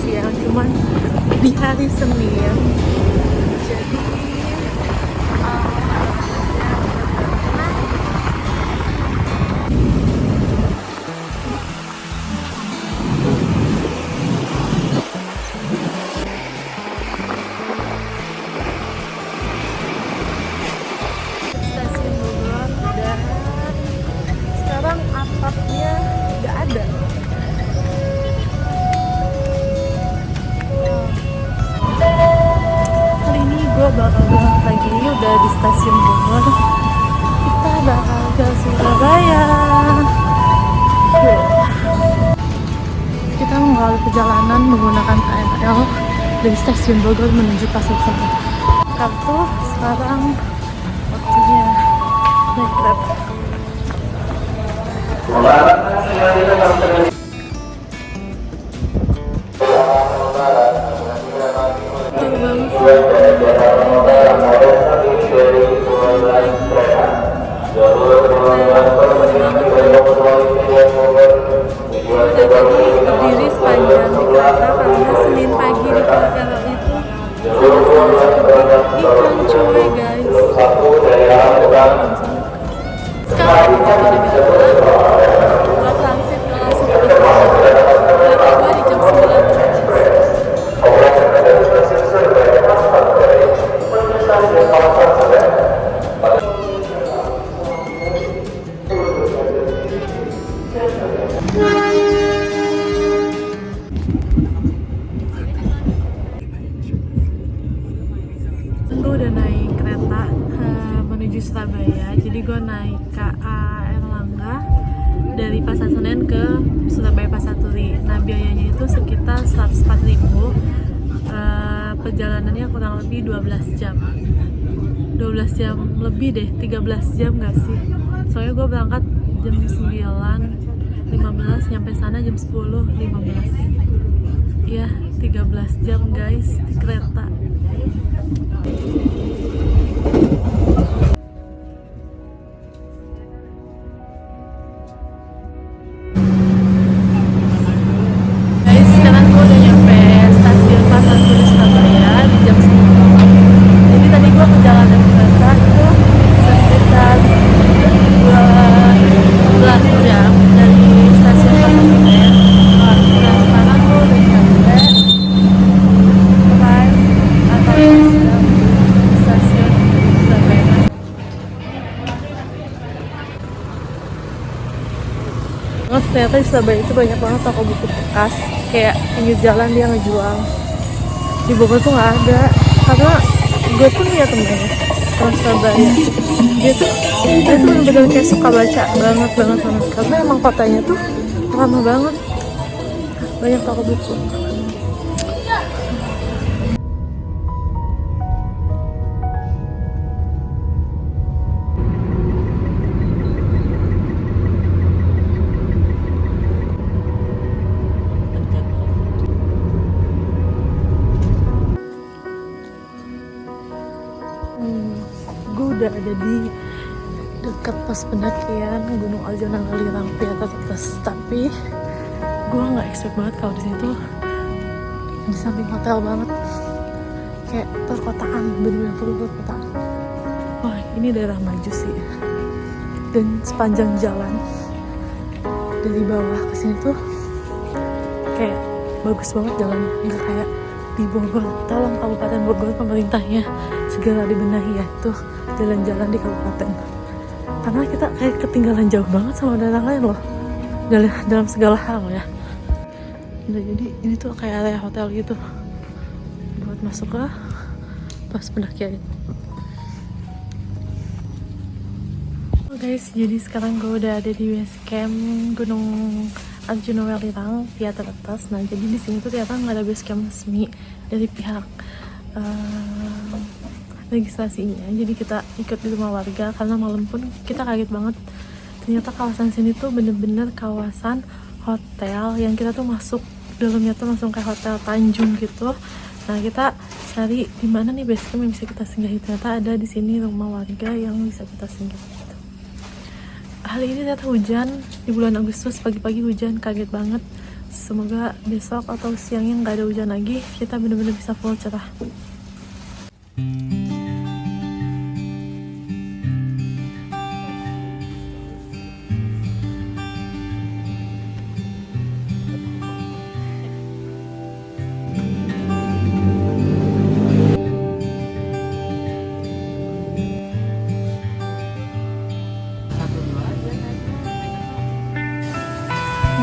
siang, cuman di hari Senin. Jadi stasiun Bogor, dan sekarang atapnya nggak ada. Hari ini gue bakal pulang pagi, udah di stasiun Bogor. Kita bakal ke Surabaya. Kita mengawali perjalanan menggunakan KRL dari stasiun Bogor menuju Pasar Senen. Kartu sekarang waktunya naik kereta. Berdiri sepanjang di kereta karena Senin pagi di kereta itu sama-sama seperti ikan cuy guys. Sekarang kita udah di kereta buat transit langsung ke kereta gue di jam 9. Gue udah naik kereta menuju Surabaya. Jadi gue naik KA Erlangga dari Pasar Senen ke Surabaya Pasar Turi. Nah biayanya itu sekitar 104.000. Perjalanannya kurang lebih 12 jam. 12 jam lebih deh, 13 jam gak sih? Soalnya gue berangkat jam 9.15, nyampe sana jam 10.15. Iya, 13 jam guys di kereta. Guys, sekarang gue udah nyampe stasiun Pasar Turi Surabaya di jam 10. Jadi tadi gue perjalanan kereta itu sekitar 12 jam dari stasiun Pasar Senen. Dan sekarang gue udah nyampe atau stasiun Surabaya. Ternyata di Surabaya itu banyak banget toko buku bekas, kayak pinggir jalan dia ngejual. Di Bogor tuh nggak ada, karena gue pun lihat temennya orang Surabaya, dia tuh bener-bener kayak suka baca banget, karena emang kotanya tuh ramah banget, banyak toko buku. Gue udah ada di dekat pos pendakian Gunung Arjuna Ngalirang Piatetes, tapi gue nggak expect banget kalau di situ di samping hotel banget, kayak perkotaan, bener-bener perkotaan. Wah ini daerah maju sih, dan sepanjang jalan dari bawah ke sini tuh kayak bagus banget jalannya, nggak kayak di Bogor. Tolong Kabupaten Bogor, pemerintahnya segera dibenahi ya tuh jalan-jalan di kabupaten, karena kita kayak ketinggalan jauh banget sama daerah lain loh dalam segala hal ya. Nah, jadi ini tuh kayak area hotel gitu buat masuk ke pos pendakian. Guys, jadi sekarang gue udah ada di base camp Gunung Arjuna Welirang Piatetes. Nah, jadi di sini tuh ternyata nggak ada base camp resmi dari pihak registrasinya. Jadi kita ikut di rumah warga, karena malam pun kita kaget banget. Ternyata kawasan sini tuh bener-bener kawasan hotel yang kita tuh masuk dalamnya tuh langsung kayak hotel Tanjung gitu. Nah, kita cari di mana nih base camp yang bisa kita singgahi. Ternyata ada di sini rumah warga yang bisa kita singgahi. Hari ini ternyata hujan di bulan Agustus, pagi-pagi hujan, kaget banget. Semoga besok atau siangnya nggak ada hujan lagi, kita bener-bener bisa full cerah.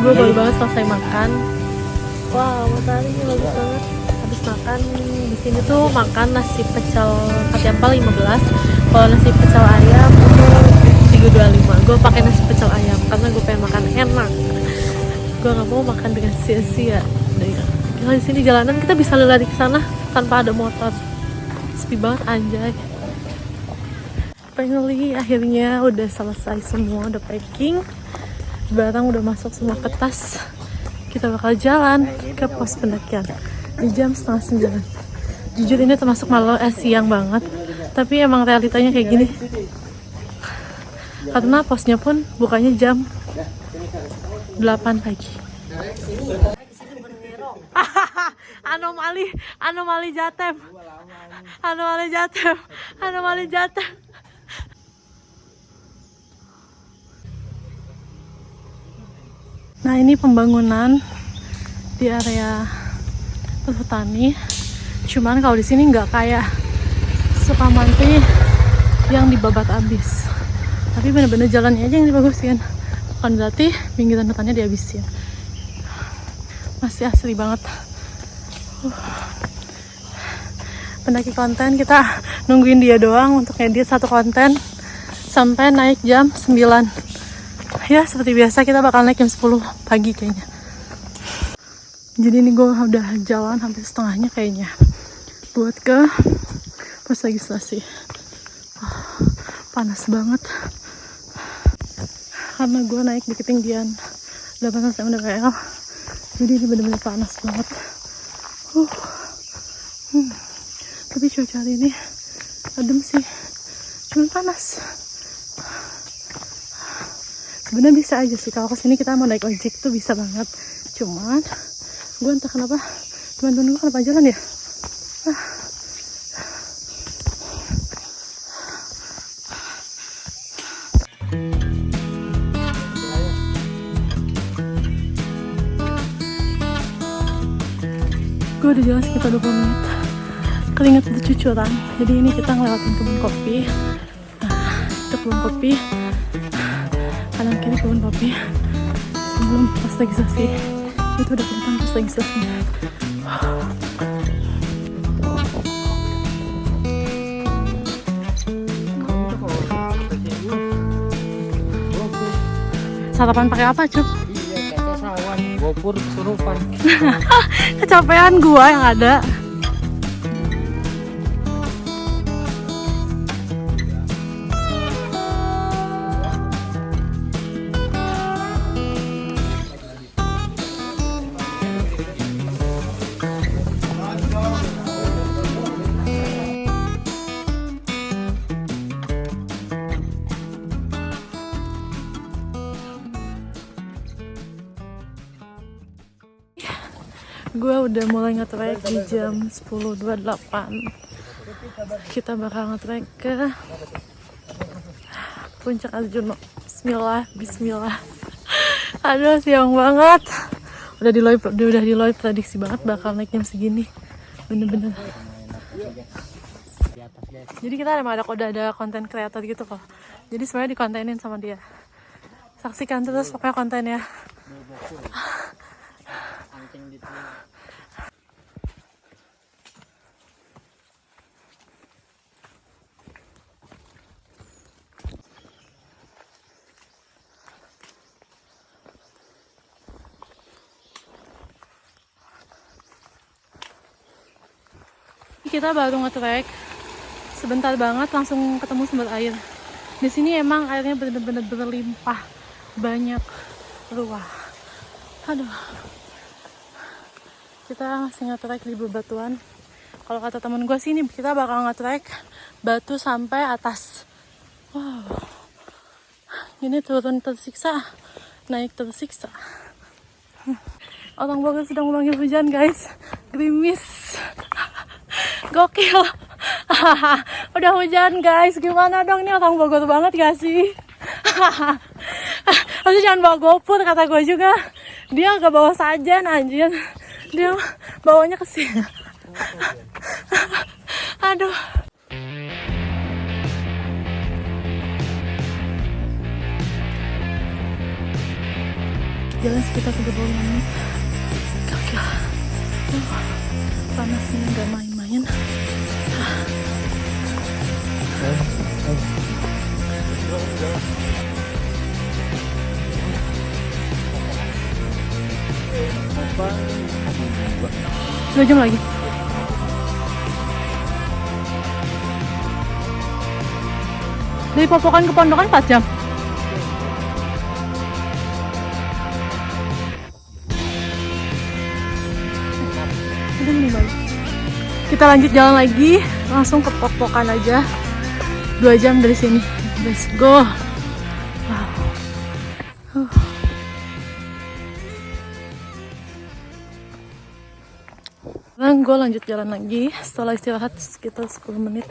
Gue baru banget selesai makan. Wow, mataharinya bagus banget. Habis makan di sini tuh makan nasi pecel kaki empal 15. Kalau nasi pecel ayam itu 325. Gue pakai nasi pecel ayam karena gue pengen makan enak. Gue nggak mau makan dengan sia-sia. Kalau di sini jalanan kita bisa lari ke sana tanpa ada motor. Sepi banget anjay. Finally akhirnya udah selesai semua, udah packing. Barang udah masuk semua ke tas. Kita bakal jalan ke pos pendakian di jam 8:30. Jujur ini termasuk siang banget, tapi emang realitanya kayak gini karena posnya pun bukanya jam 8 pagi. anomali Jatem. Nah, ini pembangunan di area perhutani. Cuman kalau di sini nggak kayak Sukamanti yang dibabat abis. Tapi bener-bener jalannya aja yang dibagusin. Bukan berarti pinggiran hutannya dihabisin. Masih asli banget. Pendaki konten kita nungguin dia doang untuk edit satu konten sampai naik jam 9. Ya seperti biasa kita bakal naik jam 10 pagi kayaknya. Jadi ini gue udah jalan hampir setengahnya kayaknya buat ke pos registrasi. Panas banget karena gue naik di ketinggian 800 mdpl. Jadi ini bener-bener panas banget. Tapi cuaca hari ini adem sih, cuman panas. Sebenarnya bisa aja sih kalau kesini kita mau naik ojek tuh bisa banget. Cuman gue entah kenapa teman-teman gue kenapa jalan ya. Gue udah jalan sekitar 20 menit. Keringat bercucuran. Jadi ini kita ngelewatin kebun kopi. Itu kebun kopi. Kanan kiri kebun kopi. Sebelum pos registrasi itu udah kelihatan pos registrasinya. Sarapan pakai apa, Cup? Iya, kayak sawan, gopur kesurupan. Kecapean gua yang ada. Gue udah mulai nge-trek di jam 10.28. Kita bakal nge-trek ke Puncak Arjuna. Bismillah. Aduh, siang banget. Udah di live prediksi banget bakal naik jam segini. Bener-bener. Jadi kita emang ada konten kreator gitu kok. Jadi sebenarnya dikontenin sama dia. Saksikan terus pokoknya kontennya. Kita baru nge-trek sebentar banget langsung ketemu sumber air. Di sini emang airnya bener-bener berlimpah, banyak ruah. Aduh, kita masih nge-trek di bebatuan. Kalau kata temen gue sih ini kita bakal nge-trek batu sampai atas. Wow, ini turun tersiksa, naik tersiksa. Orang Bogor sedang memanggil hujan guys. Gerimis. Gokil. Udah hujan guys. Gimana dong, nih orang Bogor banget gak sih? Harusnya jangan bawa GoPro kata gue juga. Dia gak bawa sajan anjir. Dia bawanya ke sini. Aduh. Jalan sekitar 30 menit. Gokil. Panasnya gak main-main. Dua jam lagi. Dari Popokan ke Pondokan 4 jam. Kita lanjut jalan lagi, langsung ke Popokan aja. 2 jam dari sini. Let's go. Sekarang gue lanjut jalan lagi setelah istirahat sekitar 10 menit.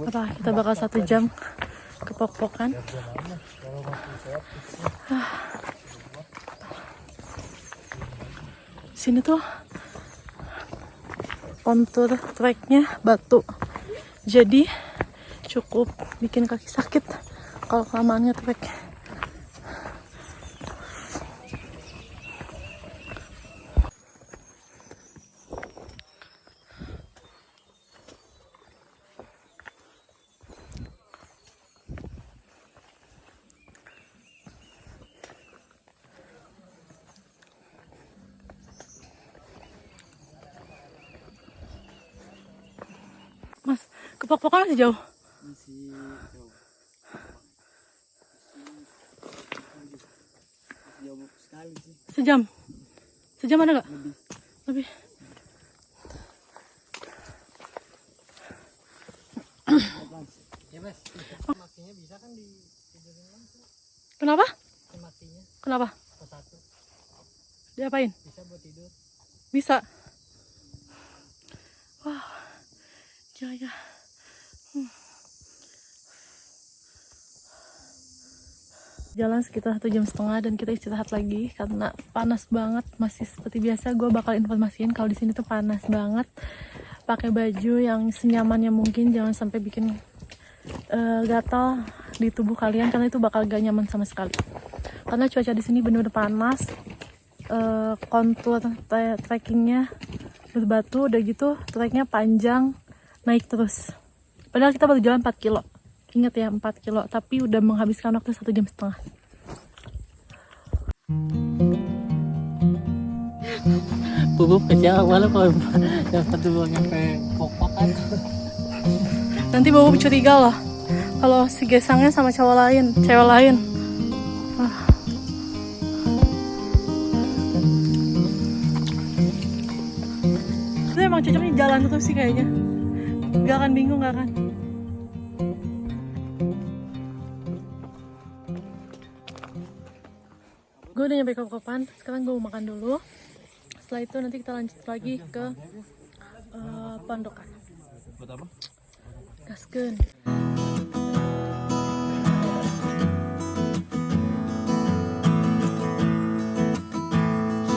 Apa kita bakal 1 jam ke Popokan. Sini tuh kontur treknya batu, jadi cukup bikin kaki sakit kalau kelamaan ngetrek. Mas, ke Popokan masih jauh? Masih jauh. Jauh sekali sih. Sejam? Sejam ada gak? Lebih. Lebih. Ya mas, matinya bisa kan di tidurin langsung. Kenapa? Matinya Kenapa? satu. Diapain? Bisa buat tidur. Bisa. Wah, gila. Jalan sekitar 1,5 jam dan kita istirahat lagi karena panas banget. Masih seperti biasa, gue bakal informasiin kalau di sini tuh panas banget. Pakai baju yang senyamannya mungkin, jangan sampai bikin gatal di tubuh kalian karena itu bakal gak nyaman sama sekali. Karena cuaca di sini bener-bener panas. Kontur trekkingnya berbatu, udah gitu treknya panjang, naik terus. Padahal kita baru jalan 4 kilo. Ingat ya, 4 kilo, tapi udah menghabiskan waktu 1,5 jam. Bubuk kecil walau kalau dapat dulu nyampe Popokan. Nanti Bobo curiga loh kalau si gesangnya sama cewek lain. Itu emang cocoknya jalan terus sih kayaknya. Gak akan bingung, gak akan. Gue udah nyampe ke Popokan, sekarang gue mau makan dulu. Setelah itu nanti kita lanjut lagi ke Pondokan. Buat apa? Gaskeun.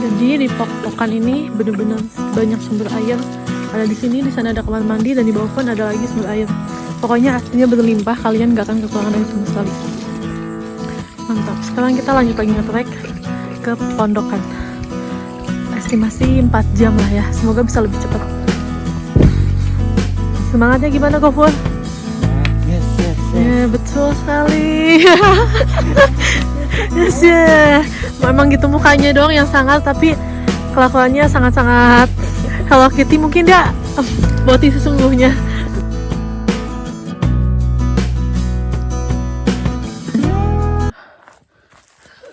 Jadi di Popokan ini bener-bener banyak sumber air. Ada di sini, di sana ada kamar mandi, dan di bawah pun ada lagi sumber air. Pokoknya aslinya berlimpah, kalian gak akan kekurangan air sama sekali. Mantap. Sekarang kita lanjut lagi nge-trek ke Pondokan. Estimasi 4 jam lah ya. Semoga bisa lebih cepat. Semangatnya gimana, Gofur? Yes. Ya, betul sekali. Yes, ya. Memang gitu mukanya doang yang sangat, tapi kelakuannya sangat-sangat Hello Kitty. Mungkin dia boti sesungguhnya.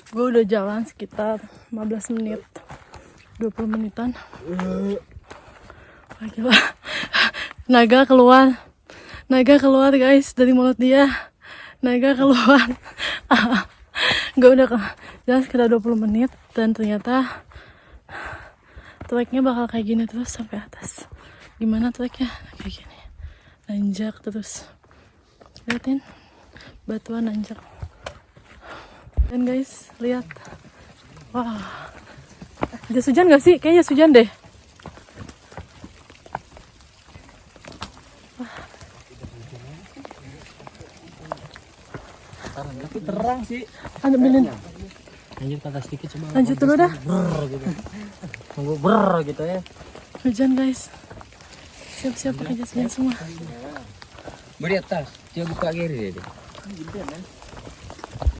Gue udah jalan sekitar 15 menit 20 menitan. Wah, gila. Naga keluar guys dari mulut dia. Naga keluar. Nggak udah jalan sekitar 20 menit dan ternyata treknya bakal kayak gini terus sampai atas. Gimana treknya? Kayak gini. Nanjak terus. Liatin batuan nanjak. Dan guys, lihat. Wah. Jas hujan gak sih? Kayaknya jas hujan deh. Tapi terang sih. Ada bilin. Lanjut ke atas sedikit coba. Lanjut dulu dah. Brrr gitu. Tunggu brrr gitu ya. Hujan guys. Siap-siap pakai jas hujan semua. Beri atas, coba buka kiri deh.